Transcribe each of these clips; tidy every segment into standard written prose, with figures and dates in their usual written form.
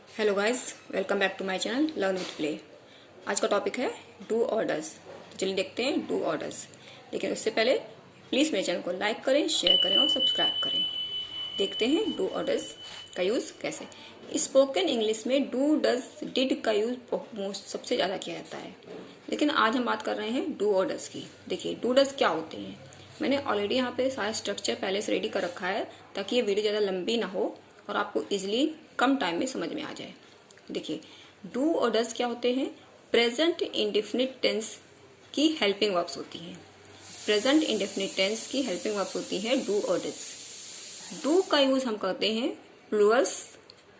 Hello guys, welcome back to my channel learn with play. आज का topic है do orders. तो चलिए देखते हैं डू ऑर्डर्स। लेकिन उससे पहले प्लीज़ मेरे चैनल को लाइक करें, शेयर करें और सब्सक्राइब करें। देखते हैं डू ऑर्डर्स का यूज़ कैसे। स्पोकन इंग्लिश में डू डज डिड का यूज़ सबसे ज़्यादा किया जाता है, लेकिन आज हम बात कर रहे हैं डू ऑर्डर्स की। देखिए डू डज क्या होते हैं। मैंने ऑलरेडी यहाँ पे सारा स्ट्रक्चर पहले से रेडी कर रखा है ताकि ये वीडियो ज़्यादा लंबी ना हो और आपको इजीली कम टाइम में समझ में आ जाए। देखिए डू और डज क्या होते हैं। प्रेजेंट इंडेफिनिट टेंस की हेल्पिंग वर्ब्स होती हैं। प्रेजेंट इंडेफिनिट टेंस की हेल्पिंग वर्ब्स होती है डू और डज। डू का यूज हम करते हैं प्लूरल्स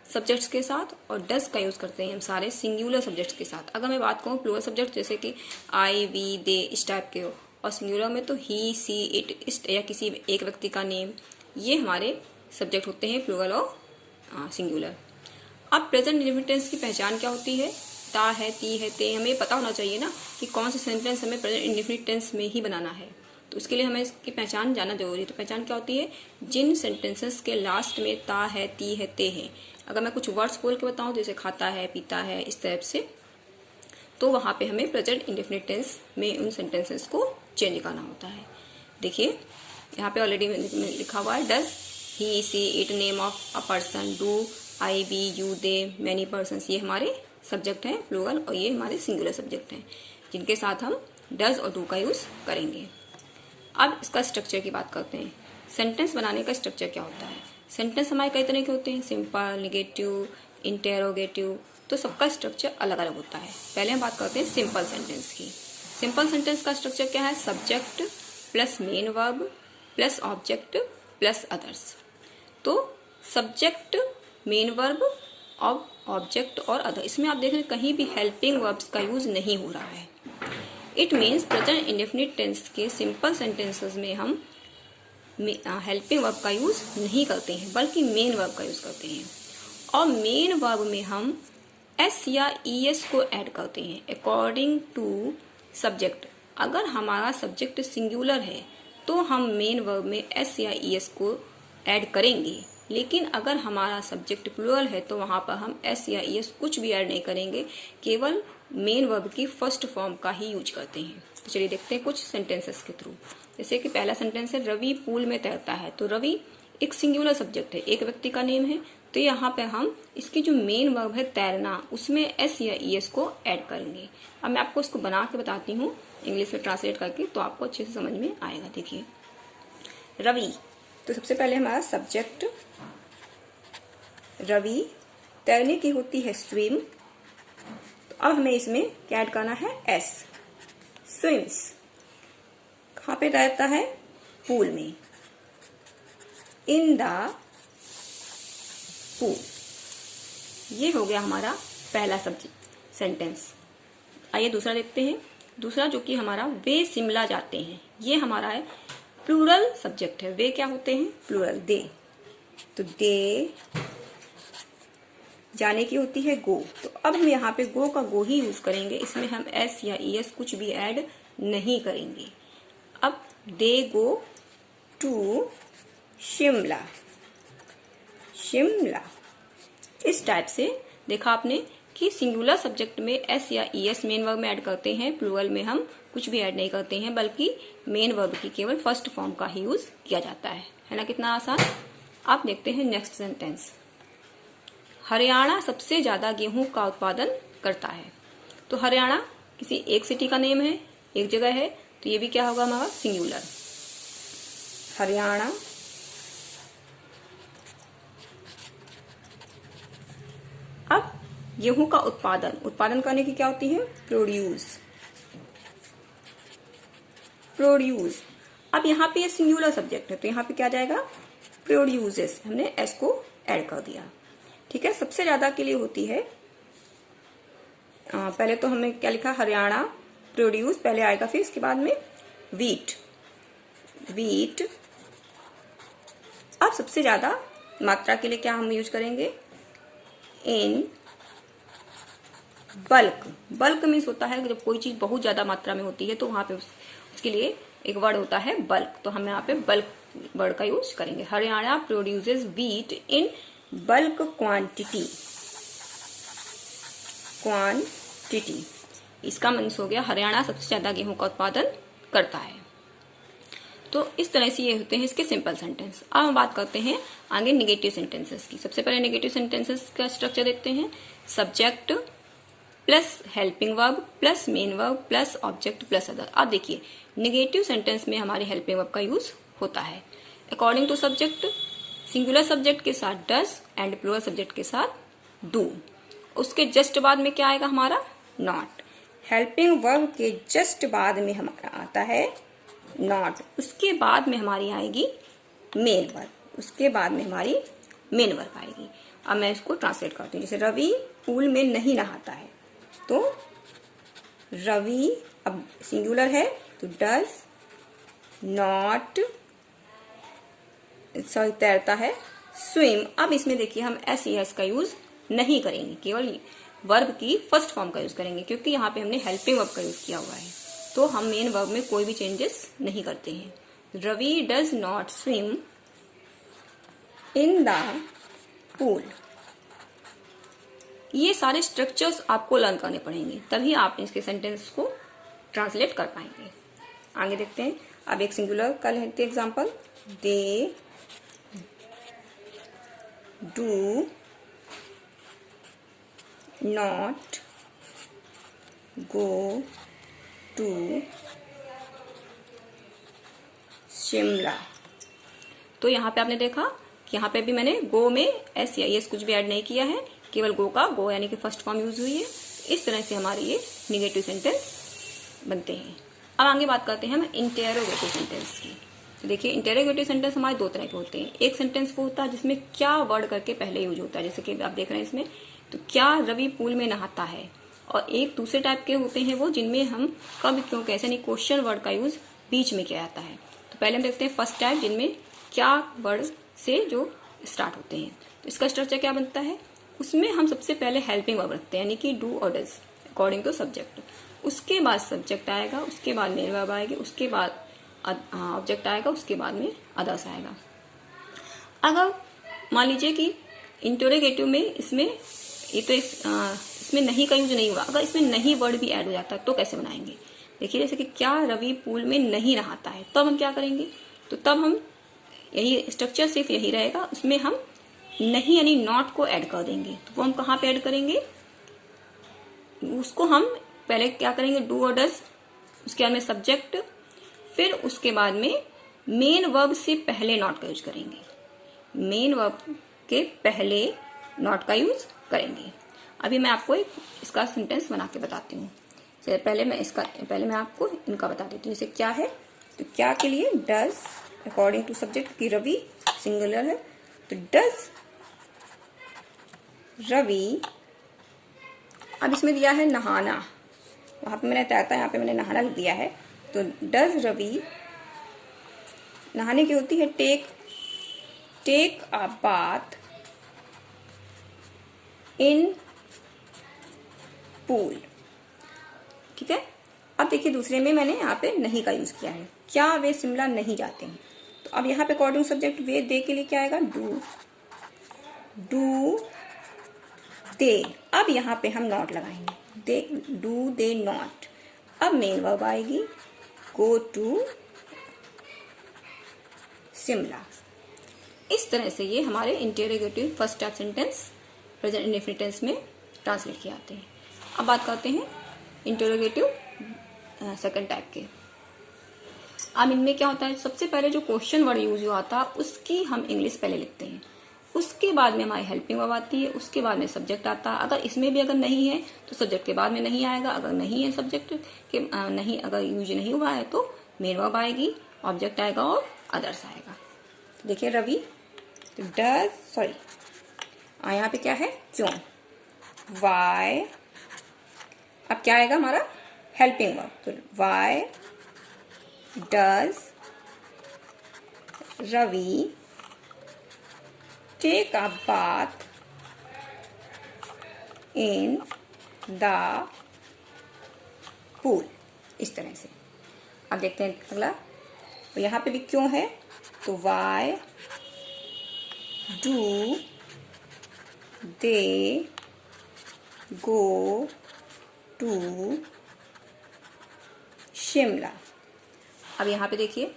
सब्जेक्ट्स के साथ और डज का यूज करते हैं हम सारे सिंगुलर सब्जेक्ट्स के साथ। अगर मैं बात करूँ प्लूरल सब्जेक्ट जैसे कि आई, वी, दे इस टाइप के हो, और सिंगुलर में तो ही, सी, इट या किसी एक व्यक्ति का नेम, ये हमारे सब्जेक्ट होते हैं प्लूरल और सिंगुलर। अब प्रेजेंट इंडेफिनिट टेंस की पहचान क्या होती है। ता है, ती है, ते। हमें पता होना चाहिए ना कि कौन सा सेंटेंस हमें प्रेजेंट इंडेफिनिट टेंस में ही बनाना है, तो उसके लिए हमें इसकी पहचान जानना जरूरी है। तो पहचान क्या होती है। जिन सेंटेंसेस के लास्ट में ता है, ती है, ते है, अगर मैं कुछ वर्ड्स बोल के बताऊं जैसे खाता है, पीता है, इस टाइप से, तो वहां पे हमें प्रेजेंट इंडेफिनिट टेंस में उन सेंटेंसेस को चेंज करना होता है। देखिए यहाँ पे ऑलरेडी लिखा हुआ है does he, she, it, name of a person, do, I, we, you, they, many persons, ये हमारे सब्जेक्ट हैं प्लूरल और ये हमारे सिंगुलर सब्जेक्ट हैं जिनके साथ हम डज और डू का यूज करेंगे। अब इसका स्ट्रक्चर की बात करते हैं। सेंटेंस बनाने का स्ट्रक्चर क्या होता है। सेंटेंस हमारे कई तरह के होते हैं, सिंपल, नेगेटिव, इंटेरोगेटिव, तो सबका स्ट्रक्चर अलग अलग होता है। पहले हम बात करते हैं सिंपल सेंटेंस की। सिंपल सेंटेंस का स्ट्रक्चर क्या है। Subject plus main verb plus object plus others. तो सब्जेक्ट, मेन वर्ब और ऑब्जेक्ट और अदर, इसमें आप देख रहे हैं कहीं भी हेल्पिंग वर्ब्स का यूज नहीं हो रहा है। It means present indefinite tense के सिंपल सेंटेंसेस में हम हेल्पिंग वर्ब का यूज नहीं करते हैं बल्कि मेन वर्ब का यूज करते हैं। और मेन वर्ब में हम एस या ई एस को ऐड करते हैं अकॉर्डिंग टू सब्जेक्ट। अगर हमारा सब्जेक्ट सिंगुलर है तो हम मेन वर्ब में एस या ई एस को ऐड करेंगे, लेकिन अगर हमारा सब्जेक्ट प्लूरल है तो वहां पर हम एस या ई एस कुछ भी ऐड नहीं करेंगे, केवल मेन वर्ब की फर्स्ट फॉर्म का ही यूज करते हैं। तो चलिए देखते हैं कुछ सेंटेंसेस के थ्रू। जैसे कि पहला सेंटेंस है रवि पूल में तैरता है। तो रवि एक सिंगुलर सब्जेक्ट है, एक व्यक्ति का नेम है, तो यहाँ पे हम इसकी जो मेन वर्ब है तैरना, उसमें एस या ई एस को ऐड करेंगे। अब मैं आपको इसको बना के बताती हूँ इंग्लिश में ट्रांसलेट करके, तो आपको अच्छे से समझ में आएगा। देखिए रवि, तो सबसे पहले हमारा सब्जेक्ट रवि, तैरने की होती है स्विम, तो अब हमें इसमें क्या ऐड करना है एस, स्विम्स। कहाँ पे तैरता है, पूल में, इन द पूल। ये हो गया हमारा पहला सब्जेक्ट सेंटेंस। आइए दूसरा देखते हैं। दूसरा जो कि हमारा वे शिमला जाते हैं, ये हमारा है प्लूरल सब्जेक्ट है। वे क्या होते हैं, प्लूरल, दे। तो दे जाने की होती है गो, तो अब हम यहाँ पे गो का गो ही यूज करेंगे, इसमें हम एस या ई एस कुछ भी ऐड नहीं करेंगे। अब दे गो टू शिमला, शिमला। इस टाइप से देखा आपने कि सिंगुलर सब्जेक्ट में एस या ई एस मेन वर्ब में ऐड करते हैं, प्लूरल में हम कुछ भी ऐड नहीं करते हैं, बल्कि मेन वर्ब की केवल फर्स्ट फॉर्म का ही यूज किया जाता है ना। कितना आसान। आप देखते हैं नेक्स्ट सेंटेंस। हरियाणा सबसे ज्यादा गेहूं का उत्पादन करता है। तो हरियाणा किसी एक सिटी का नेम है, एक जगह है, तो ये भी क्या होगा हमारा सिंगुलर, हरियाणा। अब गेहूं का उत्पादन, उत्पादन करने की क्या होती है, प्रोड्यूस, प्रोड्यूस। अब यहाँ पे ये सिंगुलर सब्जेक्ट है, तो यहाँ पे क्या जाएगा, प्रोड्यूसेस। हमने एस को ऐड कर दिया। ठीक है। सबसे ज्यादा के लिए होती है, पहले तो हमने क्या लिखा, हरियाणा प्रोड्यूस पहले आएगा, फिर इसके बाद में वीट, वीट। अब सबसे ज्यादा मात्रा के लिए क्या हम यूज करेंगे, इन बल्क। बल्क मीन्स होता है जब कोई चीज बहुत ज्यादा मात्रा में होती है तो वहां पे उसके लिए एक वर्ड होता है बल्क, तो हम यहाँ पे बल्क वर्ड का यूज करेंगे। Haryana produces wheat in bulk quantity. Quantity. इसका मीन्स हो गया हरियाणा सबसे ज्यादा गेहूं का उत्पादन करता है। तो इस तरह से ये होते हैं इसके सिंपल सेंटेंस। अब हम बात करते हैं आगे निगेटिव सेंटेंसेस की। सबसे पहले निगेटिव सेंटेंसेस का स्ट्रक्चर देखते हैं। Subject plus helping verb plus main verb plus object plus other. अब देखिए निगेटिव सेंटेंस में हमारे हेल्पिंग वर्ब का यूज होता है। According to subject singular subject के साथ डस एंड प्लूरल सब्जेक्ट के साथ डू। उसके जस्ट बाद में क्या आएगा हमारा? नॉट। हेल्पिंग वर्ब के जस्ट बाद में हमारा आता है नॉट। उसके बाद में हमारी आएगी मेन वर्ब। उसके बाद में हमारी मेन वर्ब आएगी। अब मैं इसको ट्रांसलेट करती हूँ। जैसे रवि पूल में नहीं नहाता है, तो रवि अब सिंगुलर है तो डज नॉट सॉरी तैरता है स्विम। अब इसमें देखिए हम एस ई एस का यूज नहीं करेंगे, केवल वर्ब की फर्स्ट फॉर्म का यूज करेंगे, क्योंकि यहाँ पे हमने हेल्पिंग वर्ब का यूज किया हुआ है। तो हम मेन वर्ब में कोई भी चेंजेस नहीं करते हैं। Ravi does not swim in the pool. ये सारे स्ट्रक्चर्स आपको लर्न करने पड़ेंगे, तभी आप इसके सेंटेंस को ट्रांसलेट कर पाएंगे। आगे देखते हैं। अब एक सिंगुलर का लेते हैं example. They do not go to Shimla. तो यहाँ पे आपने देखा कि यहाँ पे भी मैंने गो में एस या एस कुछ भी ऐड नहीं किया है, केवल गो का गो यानी कि फर्स्ट फॉर्म यूज हुई है। इस तरह से हमारे ये निगेटिव सेंटेंस बनते हैं। अब आगे बात करते हैं हम इंटेरोगेटिव सेंटेंस की। तो देखिए इंटेरोगेटिव सेंटेंस हमारे दो तरह के होते हैं। एक सेंटेंस वो होता है जिसमें क्या वर्ड करके पहले यूज होता है, जैसे कि आप देख रहे हैं इसमें, तो क्या रवि पूल में नहाता है। और एक दूसरे टाइप के होते हैं वो जिनमें हम कब क्यों कैसे नहीं क्वेश्चन वर्ड का यूज बीच में किया जाता है। तो पहले हम देखते हैं फर्स्ट टाइप, जिनमें क्या वर्ड से जो स्टार्ट होते हैं। तो इसका स्ट्रक्चर क्या बनता है? उसमें हम सबसे पहले हेल्पिंग वर्ब रखते हैं, यानी कि डू और डज अकॉर्डिंग टू सब्जेक्ट। उसके बाद सब्जेक्ट आएगा, उसके बाद मेन वर्ब आएगी, उसके बाद ऑब्जेक्ट आएगा, उसके बाद में अदर्स आएगा। अगर मान लीजिए कि इंटरोगेटिव में इसमें ये तो इसमें नहीं का यूज नहीं हुआ, अगर इसमें नहीं वर्ड भी ऐड हो जाता है तो कैसे बनाएंगे? देखिए जैसे कि क्या रवि पूल में नहीं नहाता है, तब हम क्या करेंगे? तो तब हम यही स्ट्रक्चर सिर्फ यही रहेगा, उसमें हम नहीं यानी नॉट को ऐड कर देंगे। तो वो हम कहाँ पे ऐड करेंगे? उसको हम पहले क्या करेंगे? डू और डज, उसके बाद में सब्जेक्ट, फिर उसके बाद में मेन वर्ब से पहले नॉट का यूज करेंगे। मेन वर्ब के पहले नॉट का यूज करेंगे। अभी मैं आपको एक इसका सेंटेंस बना के बताती हूँ। पहले मैं आपको इनका बता देती हूँ। जैसे क्या है, तो क्या के लिए डज अकॉर्डिंग टू सब्जेक्ट की रवि सिंगुलर है, तो डज रवि। अब इसमें दिया है नहाना, वहां पे मैंने तैरता, यहाँ पे मैंने नहाना लिख दिया है। तो डज रवि नहाने की होती है take a bath in pool. ठीक है। अब देखिए दूसरे में मैंने यहाँ पे नहीं का यूज किया है। क्या वे शिमला नहीं जाते हैं? तो अब यहाँ पे अकॉर्डिंग सब्जेक्ट वे दे के लिए क्या आएगा? Do they. अब यहाँ पे हम नॉट लगाएंगे, दे डू दे नॉट। अब मेन वर्ब आएगी गो टू शिमला। इस तरह से ये हमारे interrogative first type sentence present indefinite tense में ट्रांसलेट किए जाते हैं। अब बात करते हैं इंटेरोगेटिव सेकंड टाइप के। अब इनमें क्या होता है? सबसे पहले जो क्वेश्चन वर्ड यूज हुआ था उसकी हम इंग्लिश पहले लिखते हैं, उसके बाद में हमारी हेल्पिंग वर्ब आती है, उसके बाद में सब्जेक्ट आता है। अगर इसमें भी अगर नहीं है तो सब्जेक्ट के बाद में नहीं आएगा। अगर नहीं है सब्जेक्ट के नहीं अगर यूज नहीं हुआ है तो मेन वर्ब आएगी, ऑब्जेक्ट आएगा और अदर्स आएगा। देखिए रवि तो डज सॉरी यहाँ पे क्या है? क्यों। वाई। अब क्या आएगा हमारा? Helping verb. तो why does Ravi take a bath in the pool. इस तरह से। अब देखते हैं अगला। तो यहाँ पे भी क्यों है, तो why do they go to Shimla. अब यहाँ पे देखिए,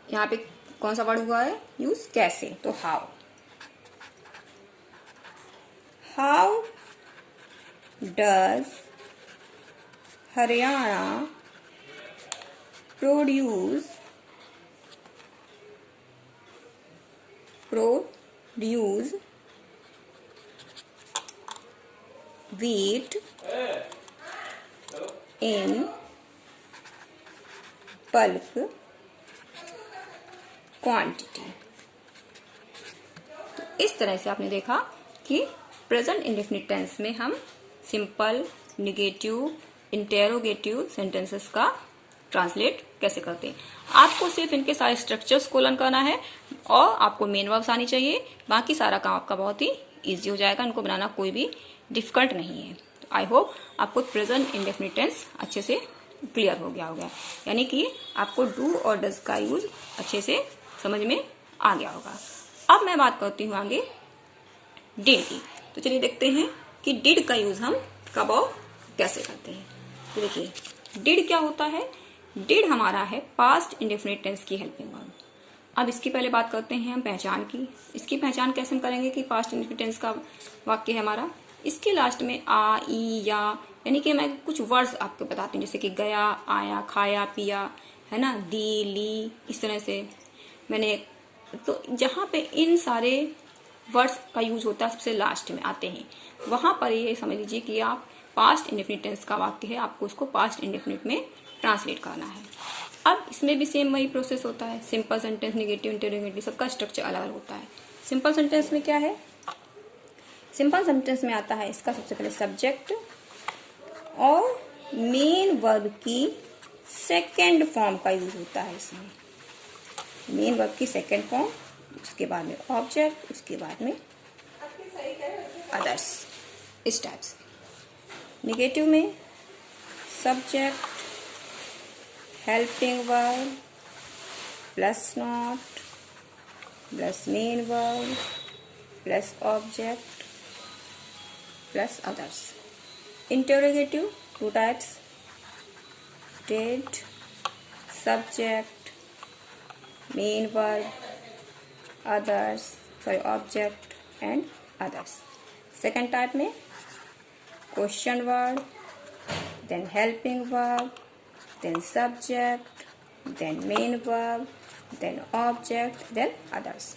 यहाँ पे कौन सा वर्ड हुआ है यूज, कैसे, तो how. How does Haryana produce wheat in bulk quantity. तो इस तरह से आपने देखा कि प्रेजेंट इंडेफिनिट टेंस में हम सिंपल, निगेटिव, इंटेरोगेटिव सेंटेंसेस का ट्रांसलेट कैसे करते हैं। आपको सिर्फ इनके सारे स्ट्रक्चर्स को लर्न करना है और आपको मेन वर्ब्स आनी चाहिए, बाकी सारा काम आपका बहुत ही इजी हो जाएगा। इनको बनाना कोई भी डिफिकल्ट नहीं है। तो आई होप आपको प्रेजेंट इंडेफिनिट टेंस अच्छे से क्लियर हो गया होगा, यानी कि आपको डू और डज का यूज अच्छे से समझ में आ गया होगा। अब मैं बात करती हूँ आगे डिड की। तो चलिए देखते हैं कि डिड का यूज हम कब और कैसे करते हैं। तो देखिए डिड क्या होता है। डिड हमारा है पास्ट इंडेफिनिट टेंस की हेल्पिंग वर्ब। अब इसकी पहले बात करते हैं हम पहचान की। इसकी पहचान कैसे हम करेंगे कि पास्ट इंडेफिनिट टेंस का वाक्य है हमारा। इसके लास्ट में आ, ई, या, यानी कि मैं कुछ वर्ड्स आपको बताती हूँ, जैसे कि गया, आया, खाया, पिया, है ना, दी, ली, इस तरह से मैंने। तो जहाँ पे इन सारे वर्ड्स का यूज होता है सबसे लास्ट में आते हैं, वहां पर ये समझ लीजिए कि आप पास्ट इंडेफिनिट टेंस का वाक्य है, आपको उसको पास्ट इंडेफिनिट में ट्रांसलेट करना है। अब इसमें भी सेम वही प्रोसेस होता है। सिंपल सेंटेंस, निगेटिव, इंटेरोगेटिव, सबका स्ट्रक्चर अलग अलग होता है। सिंपल सेंटेंस में क्या है, सिंपल सेंटेंस में आता है इसका सबसे पहले सब्जेक्ट और मेन वर्ब की सेकेंड फॉर्म का यूज होता है। इसमें मेन वर्ब की सेकेंड फॉर्म, उसके बाद में ऑब्जेक्ट, उसके बाद में अदर्स, इस टाइप से। निगेटिव में subject, helping verb plus not plus main verb plus object plus others. Interrogative two types, did, subject, main verb, others, object and others. Second type में question word, then helping verb, then subject, then main verb, then object, then others.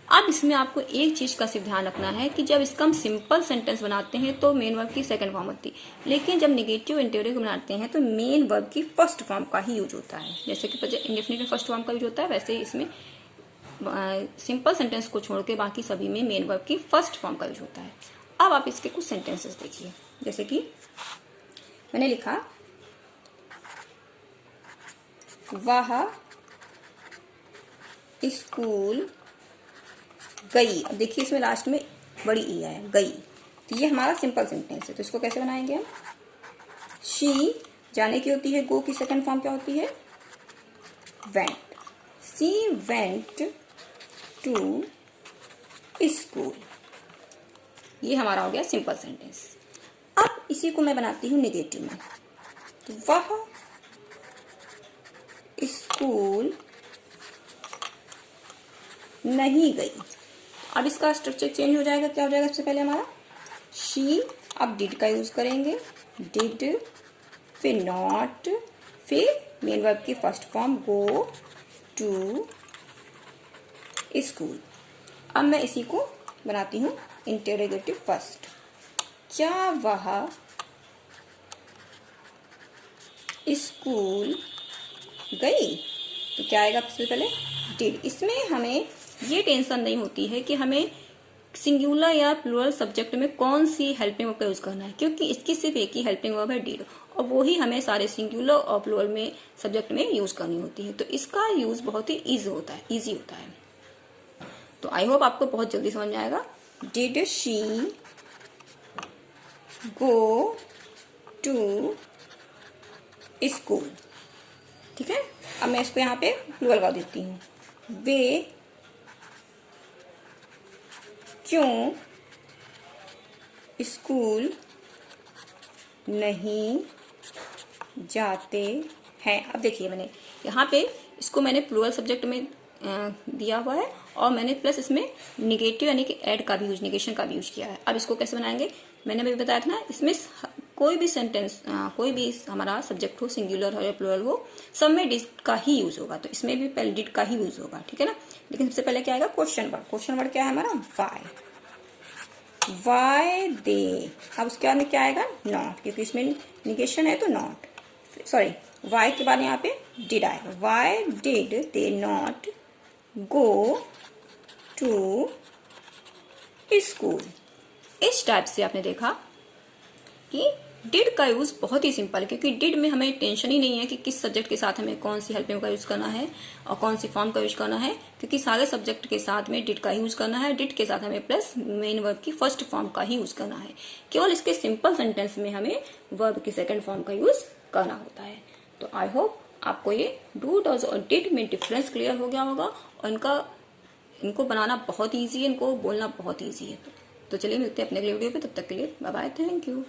अब इसमें आपको एक चीज का सिर्फ ध्यान रखना है कि जब इसका हम सिंपल सेंटेंस बनाते हैं तो मेन वर्ब की सेकंड फॉर्म होती है, लेकिन जब निगेटिव इंटेरोगेटिव बनाते हैं तो मेन वर्ब की फर्स्ट फॉर्म का ही यूज होता है। जैसे कि इंडेफिनिट में फर्स्ट फॉर्म का यूज होता है, वैसे ही इसमें सिंपल सेंटेंस को छोड़ के बाकी सभी में मेन वर्ब की फर्स्ट फॉर्म का यूज होता है। अब आप इसके कुछ सेंटेंसेस देखिए, जैसे कि मैंने लिखा वह स्कूल गई। अब देखिए इसमें लास्ट में बड़ी ई है, गई, तो ये हमारा सिंपल सेंटेंस है। तो इसको कैसे बनाएंगे हम, शी जाने की होती है, गो की सेकंड फॉर्म क्या होती है, went. She went to school, ये हमारा हो गया सिंपल सेंटेंस। अब इसी को मैं बनाती हूँ निगेटिव में। तो वह स्कूल नहीं गई। अब इसका स्ट्रक्चर चेंज हो जाएगा, क्या हो जाएगा, सबसे पहले हमारा शी, अब डिड का यूज करेंगे, डिड, फिर नॉट, फिर मेन वर्ब की first form go to school. अब मैं इसी को बनाती हूँ इंटेरोगेटिव फर्स्ट। क्या वह स्कूल गई, तो क्या आएगा सबसे पहले, डिड। इसमें हमें ये टेंशन नहीं होती है कि हमें सिंगुलर या प्लूरल सब्जेक्ट में कौन सी हेल्पिंग वर्ब का यूज करना है, क्योंकि इसकी सिर्फ एक ही हेल्पिंग वर्ब है, डिड, और वो ही हमें सारे सिंगुलर और प्लूरल में सब्जेक्ट में यूज करनी होती है। तो इसका यूज बहुत ही इजी होता है। तो आई होप आपको बहुत जल्दी समझ में आएगा। Did she go to school, ठीक है। अब मैं इसको यहाँ पे प्लूरल कर देती हूँ, वे क्यों स्कूल नहीं जाते हैं। अब देखिए मैंने यहाँ पे इसको मैंने प्लूरल सब्जेक्ट में दिया हुआ है और मैंने प्लस इसमें निगेटिव यानी कि ऐड का भी यूज, निगेशन का भी यूज किया है। अब इसको कैसे बनाएंगे, मैंने अभी बताया था ना, इसमें कोई भी सेंटेंस कोई भी हमारा सब्जेक्ट हो, सिंगुलर हो या प्लूरल हो, सब में डिड का ही यूज होगा। तो इसमें भी पहले डिड का ही यूज होगा, ठीक है ना। लेकिन सबसे पहले क्या आएगा, क्वेश्चन वर्ड। क्वेश्चन वर्ड क्या है हमारा, वाई दे। अब उसके बाद में क्या आएगा, नॉट, क्योंकि इसमें निगेशन है तो नॉट, सॉरी वाई के बाद यहाँ पे डिड आएगा। Why did they not go to school. इस टाइप से आपने देखा कि डिड का यूज बहुत ही सिंपल है, क्योंकि डिड में हमें टेंशन ही नहीं है कि किस सब्जेक्ट के साथ हमें कौन सी हेल्पिंग का यूज करना है और कौन सी फॉर्म का यूज करना है, क्योंकि सारे सब्जेक्ट के साथ में डिड का यूज करना है। डिड के साथ हमें प्लस मेन वर्ब की फर्स्ट फॉर्म का ही यूज करना है। केवल इसके सिंपल सेंटेंस में हमें वर्ब की सेकेंड फॉर्म का यूज करना होता है। तो आई होप आपको ये डू, डज और डिड में डिफरेंस क्लियर हो गया होगा और इनको बनाना बहुत ईजी है, इनको बोलना बहुत ईजी है। तो चलिए मिलते हैं अपने अगले वीडियो पे, तब तक के लिए बाय बाय, थैंक यू।